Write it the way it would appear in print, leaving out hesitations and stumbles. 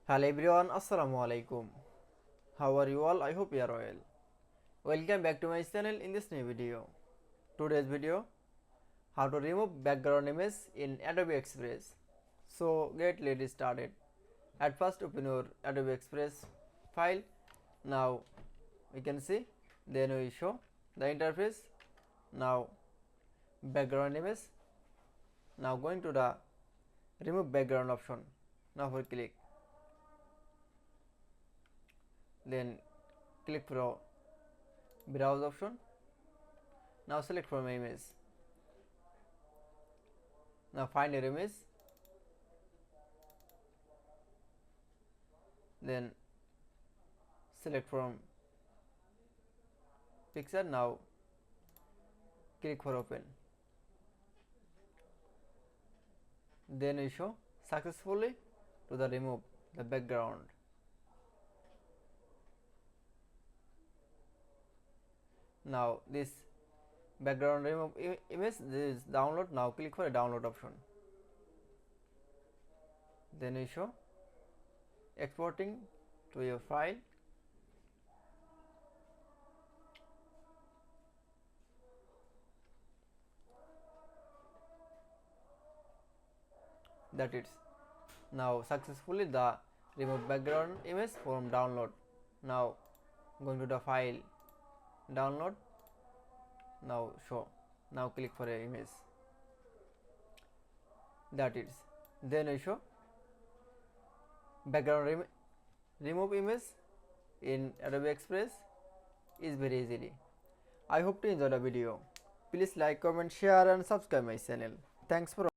Hello everyone, Assalamu alaikum. How are you all? I hope you are well. Welcome back to my channel in this new video. Today's video, how to remove background image in Adobe Express. So let's started. At first open your Adobe Express file. Now we can see, then we show the interface. Now background image. Now going to the remove background option. Now for click. Then click for browse option. Now select from image. Now find your image. Then select from picture. Now click for open. Then we show successfully to the remove the background. Now this background remove image, this is download. Now click for a download option. Then we show exporting to your file. That is now successfully the remove background image from download. Now going to the file, download. Now show. Now click for a image. That is. Then we show background remove image in Adobe Express is very easily. I hope to enjoy the video. Please like, comment, share and subscribe my channel. Thanks for